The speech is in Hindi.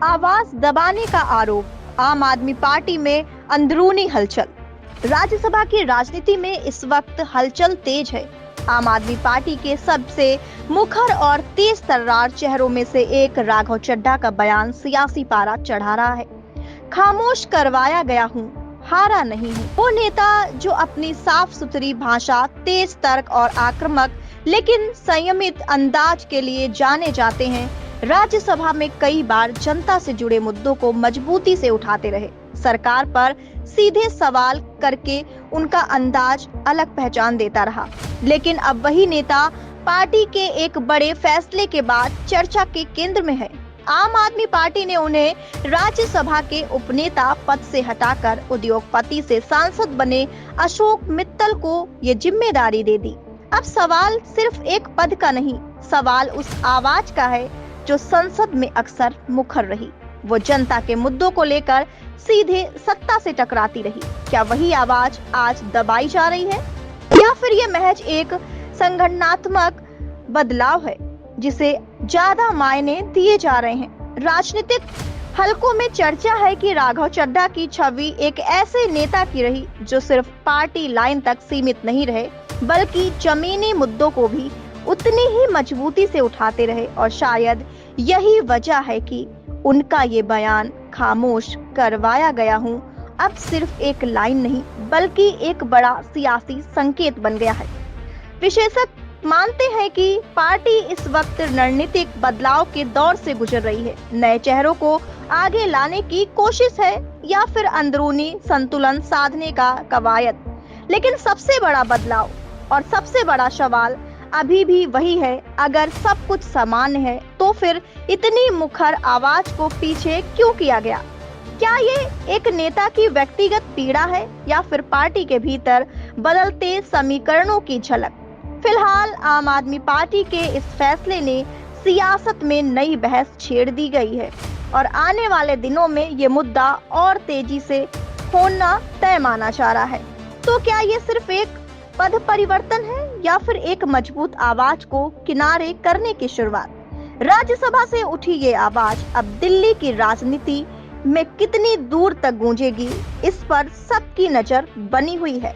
आवाज दबाने का आरोप, आम आदमी पार्टी में अंदरूनी हलचल। राज्यसभा की राजनीति में इस वक्त हलचल तेज है। आम आदमी पार्टी के सबसे मुखर और तेज तर्रार चेहरों में से एक राघव चड्ढा का बयान सियासी पारा चढ़ा रहा है। खामोश करवाया गया हूँ, हारा नहीं हूँ। वो नेता जो अपनी साफ सुथरी भाषा, तेज तर्क और आक्रामक लेकिन संयमित अंदाज के लिए जाने जाते हैं, राज्यसभा में कई बार जनता से जुड़े मुद्दों को मजबूती से उठाते रहे। सरकार पर सीधे सवाल करके उनका अंदाज अलग पहचान देता रहा। लेकिन अब वही नेता पार्टी के एक बड़े फैसले के बाद चर्चा के केंद्र में है। आम आदमी पार्टी ने उन्हें राज्यसभा के उपनेता पद से हटाकर उद्योगपति से सांसद बने अशोक मित्तल को ये जिम्मेदारी दे दी। अब सवाल सिर्फ एक पद का नहीं, सवाल उस आवाज का है जो संसद में अक्सर मुखर रही। वो जनता के मुद्दों को लेकर सीधे सत्ता से टकराती रही। क्या वही आवाज आज दबाई जा रही है, या फिर ये महज एक संगठनात्मक बदलाव है जिसे ज्यादा मायने दिए जा रहे हैं? राजनीतिक हलकों में चर्चा है कि राघव चड्ढा की छवि एक ऐसे नेता की रही जो सिर्फ पार्टी लाइन तक सीमित नहीं रहे, बल्कि जमीनी मुद्दों को भी उतनी ही मजबूती से उठाते रहे। और शायद यही वजह है कि उनका ये बयान खामोश करवाया गया हूँ अब सिर्फ एक लाइन नहीं, बल्कि एक बड़ा सियासी संकेत बन गया है। विशेषज्ञ मानते हैं कि पार्टी इस वक्त रणनीतिक बदलाव के दौर से गुजर रही है। नए चेहरों को आगे लाने की कोशिश है या फिर अंदरूनी संतुलन साधने का कवायद। लेकिन सबसे बड़ा बदलाव और सबसे बड़ा सवाल अभी भी वही है, अगर सब कुछ सामान्य है तो फिर इतनी मुखर आवाज को पीछे क्यों किया गया? क्या ये एक नेता की व्यक्तिगत पीड़ा है या फिर पार्टी के भीतर बदलते समीकरणों की झलक? फिलहाल आम आदमी पार्टी के इस फैसले ने सियासत में नई बहस छेड़ दी गई है और आने वाले दिनों में ये मुद्दा और तेजी से होना तय माना जा रहा है। तो क्या ये सिर्फ एक पद परिवर्तन है या फिर एक मजबूत आवाज को किनारे करने की शुरुआत? राज्यसभा से उठी ये आवाज अब दिल्ली की राजनीति में कितनी दूर तक गूंजेगी, इस पर सबकी नजर बनी हुई है।